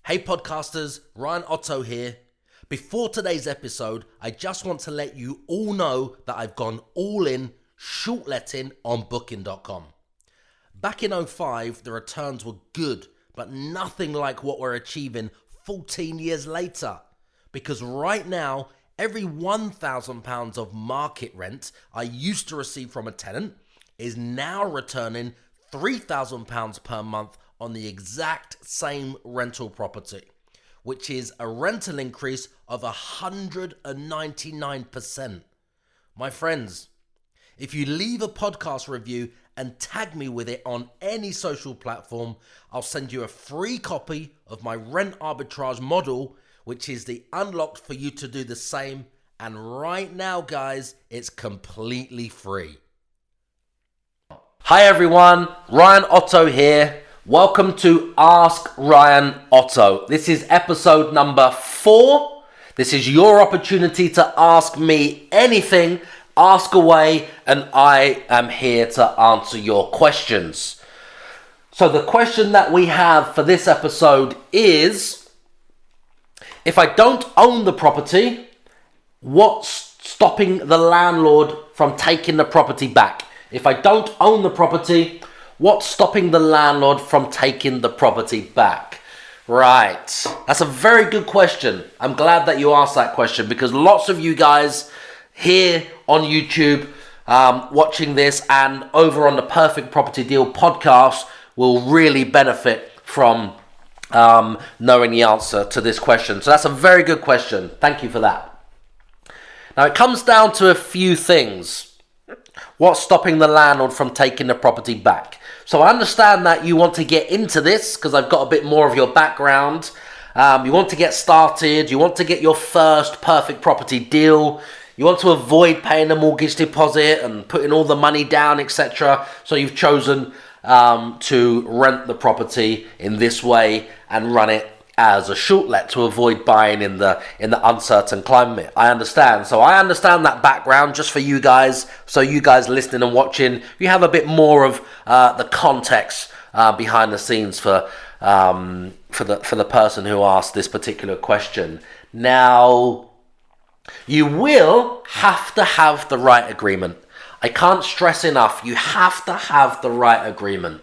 Hey podcasters, Ryan Otto here. Before today's episode, I just want to let you all know that I've gone all in short letting on booking.com. Back in 2005, the returns were good, but nothing like what we're achieving 14 years later. Because right now, every £1,000 of market rent I used to receive from a tenant is now returning £3,000 per month on the exact same rental property, which is a rental increase of 199%. My friends, if you leave a podcast review and tag me with it on any social platform, I'll send you a free copy of my rent arbitrage model, which is the unlock for you to do the same. And right now, guys, it's completely free. Hi everyone, Ryan Otto here. Welcome to Ask Ryan Otto. This is episode number 4. This is your opportunity to ask me anything, ask away, and I am here to answer your questions. So the question that we have for this episode is, if I don't own the property, what's stopping the landlord from taking the property back? If I don't own the property, what's stopping the landlord from taking the property back? Right, that's a very good question. I'm glad that you asked that question because lots of you guys here on YouTube watching this and over on the Perfect Property Deal podcast will really benefit from knowing the answer to this question. So that's a very good question. Thank you for that. Now it comes down to a few things. What's stopping the landlord from taking the property back? So I understand that you want to get into this because I've got a bit more of your background. You want to get started. You want to get your first perfect property deal. You want to avoid paying a mortgage deposit and putting all the money down, etc. So you've chosen to rent the property in this way and run it as a short let to avoid buying in the uncertain climate. I understand. So I understand that background just for you guys. So you guys listening and watching, you have a bit more of the context behind the scenes for the person who asked this particular question. Now, you will have to have the right agreement. I can't stress enough, you have to have the right agreement.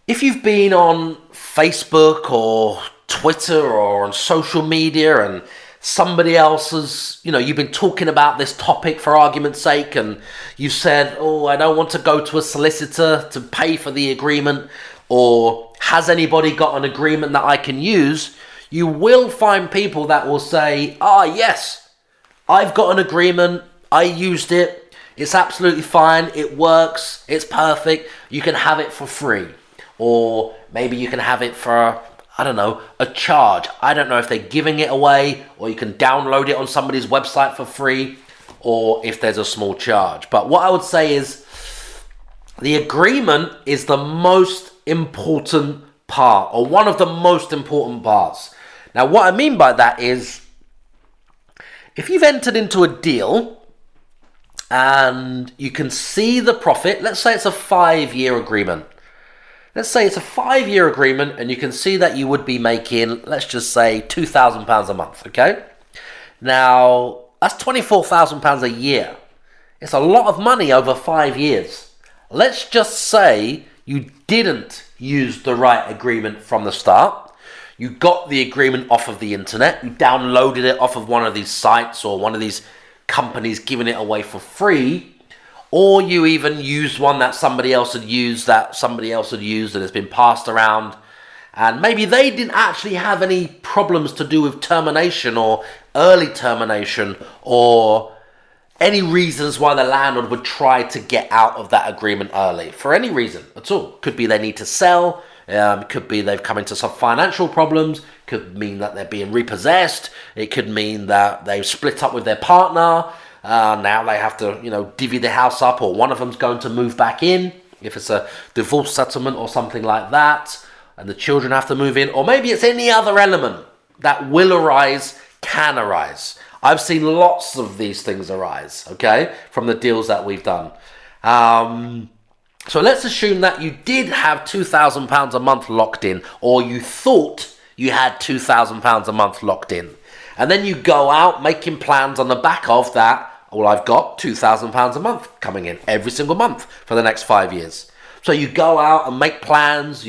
If you've been on Facebook or Twitter or on social media and somebody else has, you've been talking about this topic for argument's sake and you said, I don't want to go to a solicitor to pay for the agreement, or has anybody got an agreement that I can use? You will find people that will say, yes, I've got an agreement, I used it, it's absolutely fine, it works, it's perfect, you can have it for free. Or maybe you can have it for, a charge. I don't know if they're giving it away, or you can download it on somebody's website for free, or if there's a small charge. But what I would say is the agreement is the most important part, or one of the most important parts. Now, what I mean by that is if you've entered into a deal and you can see the profit, let's say it's a 5-year agreement. Let's say it's a 5-year agreement and you can see that you would be making, let's just say, £2,000 a month, okay? Now, that's £24,000 a year. It's a lot of money over 5 years. Let's just say you didn't use the right agreement from the start. You got the agreement off of the internet. You downloaded it off of one of these sites or one of these companies giving it away for free. Or you even used one that somebody else had used and it's been passed around. And maybe they didn't actually have any problems to do with termination or early termination or any reasons why the landlord would try to get out of that agreement early. For any reason at all. Could be they need to sell. Could be they've come into some financial problems. Could mean that they're being repossessed. It could mean that they've split up with their partner. Now they have to, divvy the house up, or one of them's going to move back in if it's a divorce settlement or something like that, and the children have to move in, or maybe it's any other element that will arise, can arise. I've seen lots of these things arise, okay, from the deals that we've done. So let's assume that you did have £2,000 a month locked in, or you thought you had £2,000 a month locked in. And then you go out making plans on the back of that. Well, I've got £2,000 a month coming in every single month for the next 5 years. So you go out and make plans.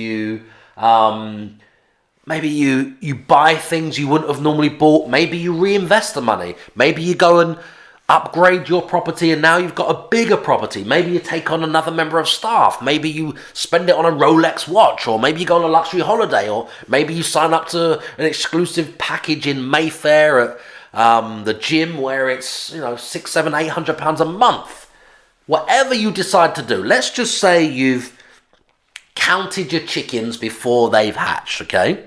Maybe you buy things you wouldn't have normally bought. Maybe you reinvest the money. Maybe you go and upgrade your property and now you've got a bigger property. Maybe you take on another member of staff. Maybe you spend it on a Rolex watch, or maybe you go on a luxury holiday, or maybe you sign up to an exclusive package in Mayfair at the gym where it's, £600, £700, £800 a month. Whatever you decide to do, let's just say you've counted your chickens before they've hatched, okay?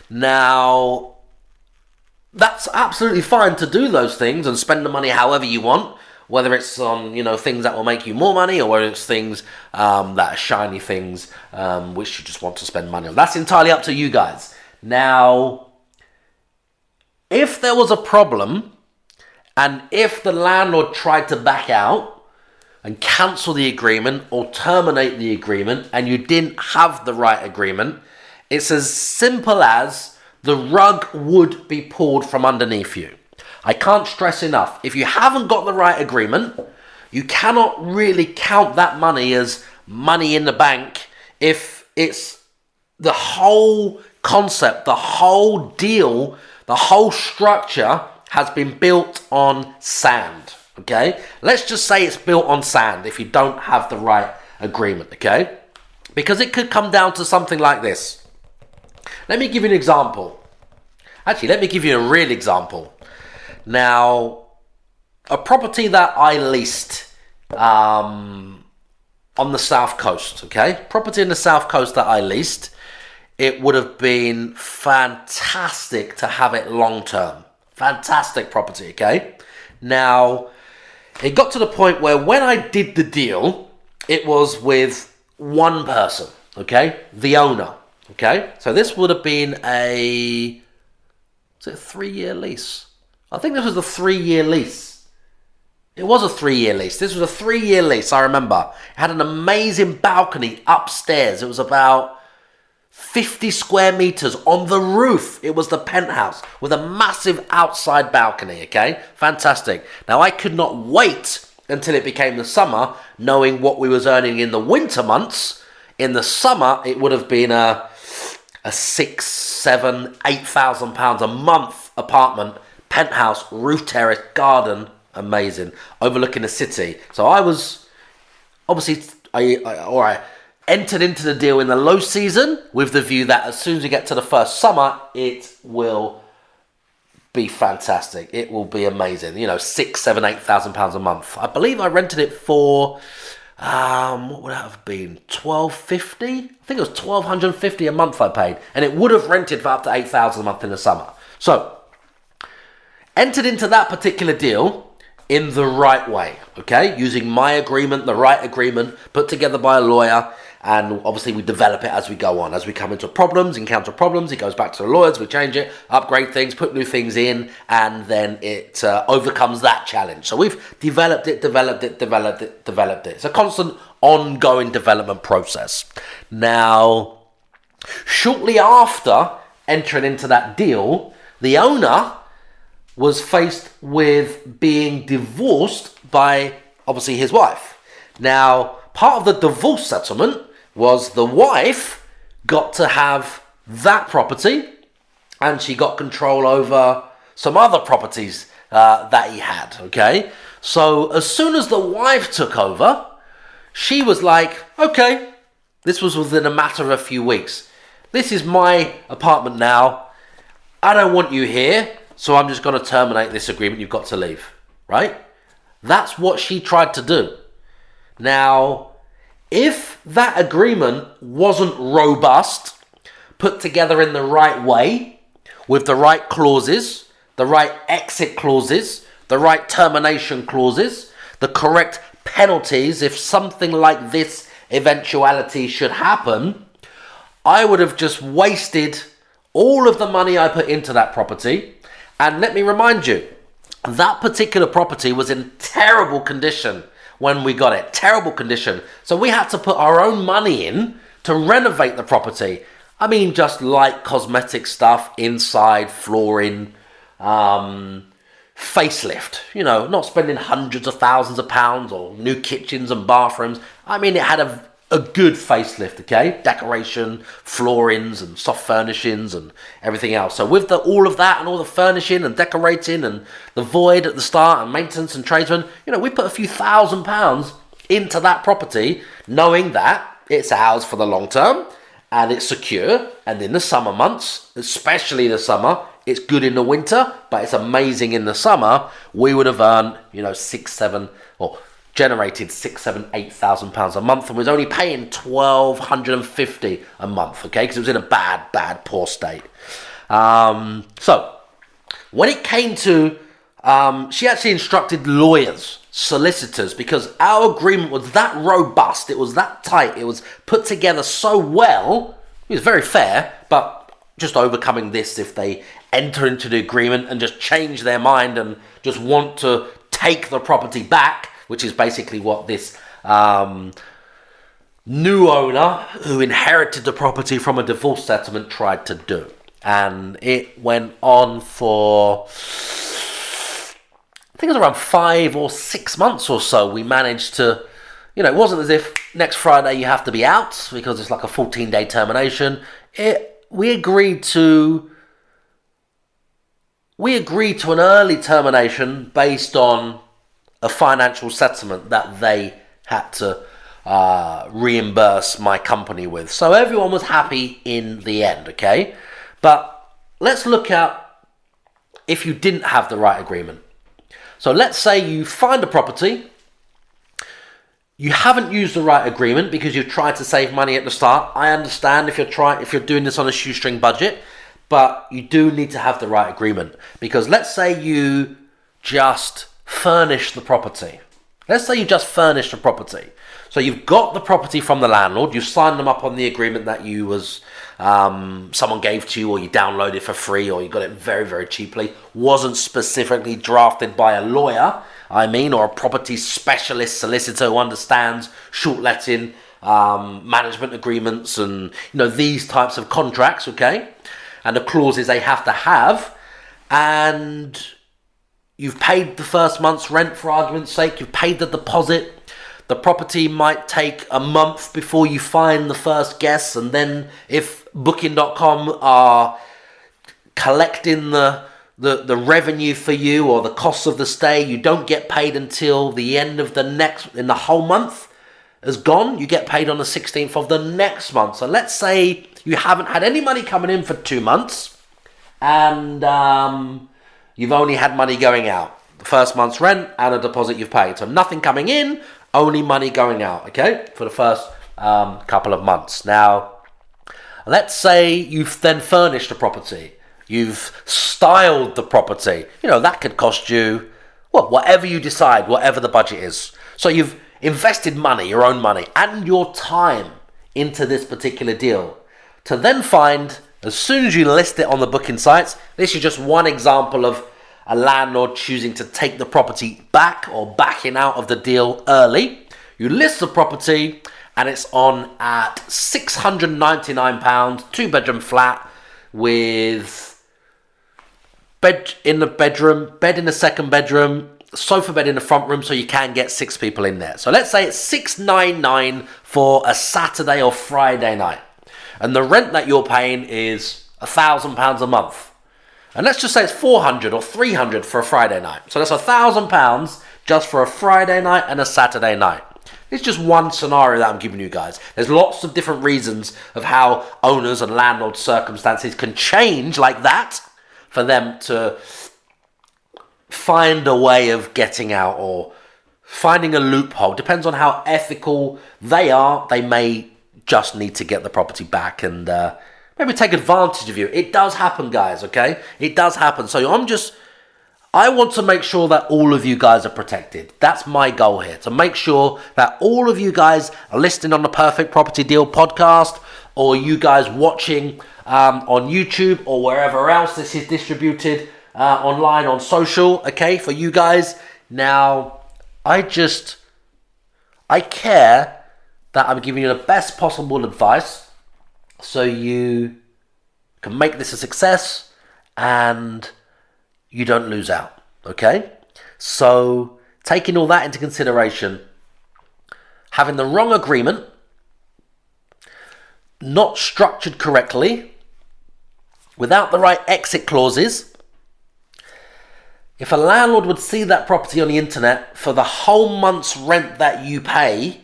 Now, that's absolutely fine to do those things and spend the money however you want, whether it's on, things that will make you more money, or whether it's things that are shiny things which you just want to spend money on. That's entirely up to you guys. Now, if there was a problem and if the landlord tried to back out and cancel the agreement or terminate the agreement and you didn't have the right agreement, it's as simple as the rug would be pulled from underneath you. I can't stress enough, if you haven't got the right agreement, you cannot really count that money as money in the bank if it's the whole concept, the whole deal, the whole structure has been built on sand, okay? Let's just say it's built on sand if you don't have the right agreement, okay? Because it could come down to something like this. Let me give you an example. Actually, let me give you a real example. Now, a property that I leased on the south coast, okay? Property in the south coast that I leased, it would have been fantastic to have it long term. Fantastic property, okay? Now, it got to the point where when I did the deal, it was with one person, okay? The owner, okay? So this would have been a 3-year lease? I think this was a 3-year lease. It was a 3-year lease. This was a 3-year lease, I remember. It had an amazing balcony upstairs. It was about 50 square meters on the roof. It was the penthouse with a massive outside balcony, okay? Fantastic. Now, I could not wait until it became the summer, knowing what we was earning in the winter months. In the summer, it would have been a £6,000, £7,000, £8,000 a month apartment, penthouse, roof terrace, garden, amazing, overlooking the city. So I was, obviously, I entered into the deal in the low season with the view that as soon as we get to the first summer, it will be fantastic. It will be amazing. £6,000, £7,000, £8,000 a month. I believe I rented it for, what would that have been? £1,250? I think it was £1,250 a month I paid. And it would have rented for up to £8,000 a month in the summer. So, entered into that particular deal in the right way, okay? Using my agreement, the right agreement, put together by a lawyer, and obviously we develop it as we go on. As we come into problems, encounter problems, it goes back to the lawyers, we change it, upgrade things, put new things in, and then it overcomes that challenge. So we've developed it. It's a constant, ongoing development process. Now, shortly after entering into that deal, the owner was faced with being divorced by, obviously, his wife. Now, part of the divorce settlement was the wife got to have that property, and she got control over some other properties that he had, okay? So as soon as the wife took over, she was like, okay, this was within a matter of a few weeks. This is my apartment now. I don't want you here. So I'm just going to terminate this agreement. You've got to leave, right? That's what she tried to do. Now, if that agreement wasn't robust, put together in the right way, with the right clauses, the right exit clauses, the right termination clauses, the correct penalties, if something like this eventuality should happen, I would have just wasted all of the money I put into that property. And let me remind you, that particular property was in terrible condition when we got it. Terrible condition. So we had to put our own money in to renovate the property. I mean just light cosmetic stuff, inside, flooring, facelift. Not spending hundreds of thousands of pounds or new kitchens and bathrooms. I mean, it had a good facelift, okay? Decoration, floorings and soft furnishings and everything else. So with all of that and all the furnishing and decorating and the void at the start and maintenance and tradesmen, we put a few £1,000s into that property, knowing that it's ours for the long term and it's secure. And in the summer months, especially the summer, it's good in the winter, but it's amazing in the summer. We would have earned, generated £6,000, £7,000, £8,000 a month, and was only paying £1,250 a month, okay? Because it was in a bad, poor state. So when it came to, she actually instructed lawyers, solicitors, because our agreement was that robust, it was that tight, it was put together so well. It was very fair, but just overcoming this if they enter into the agreement and just change their mind and just want to take the property back, which is basically what this new owner who inherited the property from a divorce settlement tried to do. And it went on for, I think it was around 5 or 6 months or so. We managed to, it wasn't as if next Friday you have to be out because it's like a 14-day termination. We agreed to an early termination based on a financial settlement that they had to reimburse my company with. So everyone was happy in the end, okay? But let's look at if you didn't have the right agreement. So let's say you find a property, you haven't used the right agreement because you've tried to save money at the start. I understand if you're doing this on a shoestring budget, but you do need to have the right agreement. Because let's say you just furnish the property. So you've got the property from the landlord, you signed them up on the agreement that someone gave to you, or you downloaded for free, or you got it very, very cheaply. Wasn't specifically drafted by a lawyer, or a property specialist solicitor who understands short letting, management agreements and these types of contracts, okay? And the clauses they have to have. And you've paid the first month's rent, for argument's sake. You've paid the deposit. The property might take a month before you find the first guests. And then if Booking.com are collecting the revenue for you or the cost of the stay, you don't get paid until the end of in the whole month is gone. You get paid on the 16th of the next month. So let's say you haven't had any money coming in for 2 months and you've only had money going out. The first month's rent and a deposit you've paid. So nothing coming in, only money going out, okay? For the first couple of months. Now, let's say you've then furnished the property. You've styled the property. That could cost you, whatever you decide, whatever the budget is. So you've invested money, your own money, and your time into this particular deal. To then find, as soon as you list it on the booking sites, this is just one example of a landlord choosing to take the property back or backing out of the deal early. You list the property and it's on at £699, 2-bedroom flat with bed in the bedroom, bed in the second bedroom, sofa bed in the front room so you can get 6 people in there. So let's say it's $699 for a Saturday or Friday night. And the rent that you're paying is £1,000 a month. And let's just say it's $400 or $300 for a Friday night. So that's £1,000 just for a Friday night and a Saturday night. It's just one scenario that I'm giving you guys. There's lots of different reasons of how owners and landlord circumstances can change like that for them to find a way of getting out or finding a loophole. Depends on how ethical they are. They may just need to get the property back and maybe take advantage of you. It does happen, guys, okay? It does happen. So I want to make sure that all of you guys are protected. That's my goal here, to make sure that all of you guys are listening on the Perfect Property Deal podcast, or you guys watching on YouTube or wherever else this is distributed online on social, okay, for you guys. Now, I care that I'm giving you the best possible advice so you can make this a success and you don't lose out, okay? So taking all that into consideration, having the wrong agreement, not structured correctly, without the right exit clauses. If a landlord would see that property on the internet for the whole month's rent that you pay,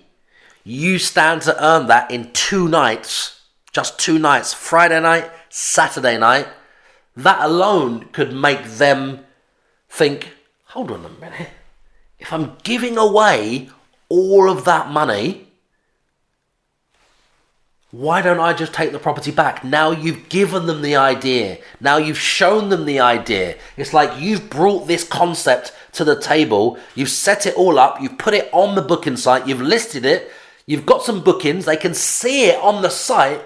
you stand to earn that in 2 nights, just 2 nights, Friday night, Saturday night. That alone could make them think, hold on a minute, if I'm giving away all of that money, why don't I just take the property back? Now you've given them the idea. Now you've shown them the idea. It's like you've brought this concept to the table. You've set it all up. You've put it on the booking site. You've listed it. You've got some bookings. They can see it on the site.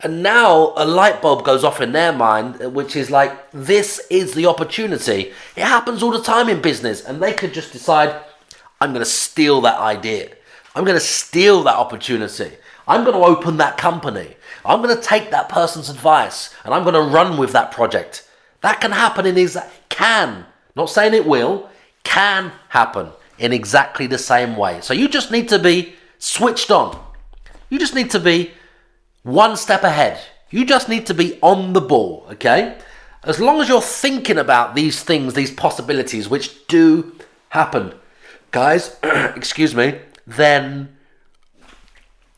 And now a light bulb goes off in their mind, which is like, this is the opportunity. It happens all the time in business. And they could just decide, I'm going to steal that idea. I'm going to steal that opportunity. I'm going to open that company. I'm going to take that person's advice and I'm going to run with that project. That can happen not saying it will, can happen in exactly the same way. So you just need to be switched on. You just need to be one step ahead. You just need to be on the ball, okay? As long as you're thinking about these things, these possibilities, which do happen, guys, excuse me, then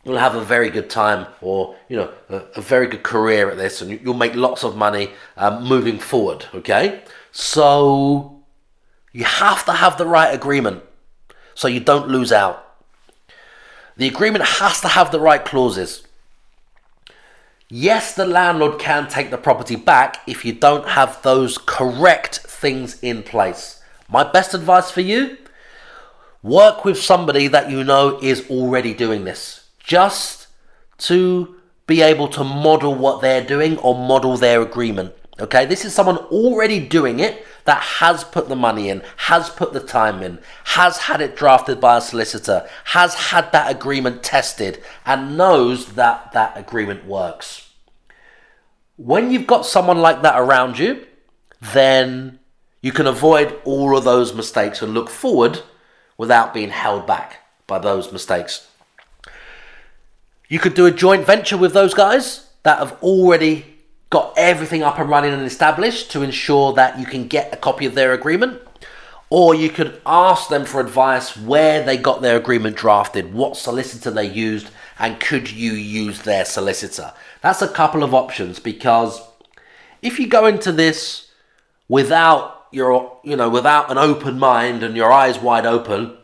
you'll have a very good time, or a very good career at this, and you'll make lots of money moving forward, okay? So you have to have the right agreement so you don't lose out. The agreement has to have the right clauses. Yes, the landlord can take the property back if you don't have those correct things in place. My best advice for you, work with somebody that you know is already doing this, just to be able to model what they're doing or model their agreement. Okay, this is someone already doing it that has put the money in, has put the time in, has had it drafted by a solicitor, has had that agreement tested, and knows that that agreement works. When you've got someone like that around you, then you can avoid all of those mistakes and look forward without being held back by those mistakes. You could do a joint venture with those guys that have already got everything up and running and established to ensure that you can get a copy of their agreement. Or you could ask them for advice where they got their agreement drafted, what solicitor they used, and could you use their solicitor? That's a couple of options, because if you go into this without an open mind and your eyes wide open,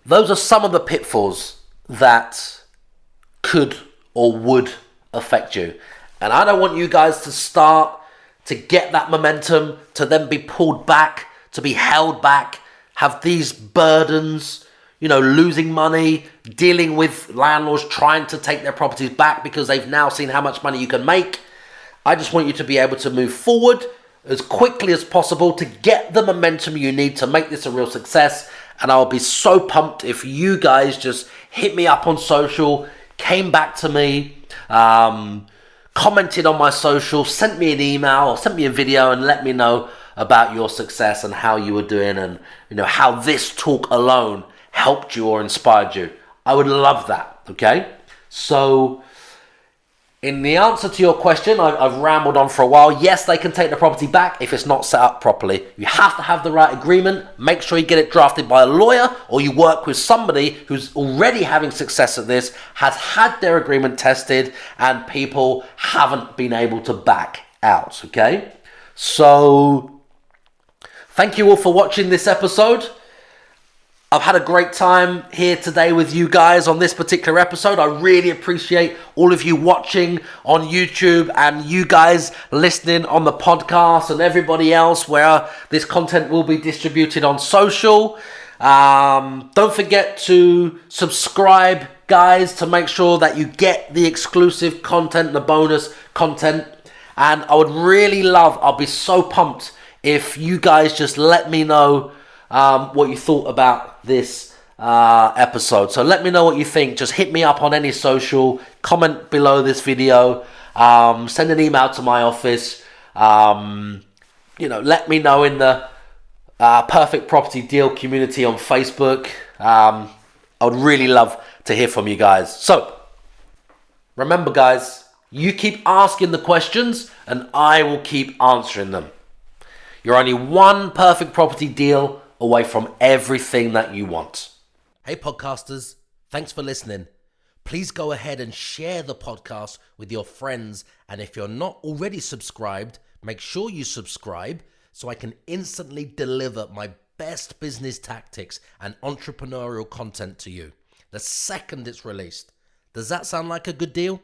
those are some of the pitfalls that could or would affect you. And I don't want you guys to start to get that momentum, to then be pulled back, to be held back, have these burdens, losing money, dealing with landlords trying to take their properties back because they've now seen how much money you can make. I just want you to be able to move forward as quickly as possible to get the momentum you need to make this a real success. And I'll be so pumped if you guys just hit me up on social, came back to me, commented on my social, sent me an email or sent me a video and let me know about your success and how you were doing, and how this talk alone helped you or inspired you. I would love that, okay? So in the answer to your question, I've rambled on for a while. Yes, they can take the property back if it's not set up properly. You have to have the right agreement. Make sure you get it drafted by a lawyer, or you work with somebody who's already having success at this, has had their agreement tested, and people haven't been able to back out, okay? So thank you all for watching this episode. I've had a great time here today with you guys on this particular episode. I really appreciate all of you watching on YouTube and you guys listening on the podcast, and everybody else where this content will be distributed on social. Don't forget to subscribe, guys, to make sure that you get the exclusive content, the bonus content. And I would really I'll be so pumped if you guys just let me know what you thought about this episode. So let me know what you think. Just hit me up on any social, comment below this video, send an email to my office. Let me know in the Perfect Property Deal community on Facebook. I would really love to hear from you guys. So remember, guys, you keep asking the questions and I will keep answering them. You're only one perfect property deal away from everything that you want. Hey podcasters, thanks for listening. Please go ahead and share the podcast with your friends. And if you're not already subscribed, make sure you subscribe so I can instantly deliver my best business tactics and entrepreneurial content to you the second it's released. Does that sound like a good deal?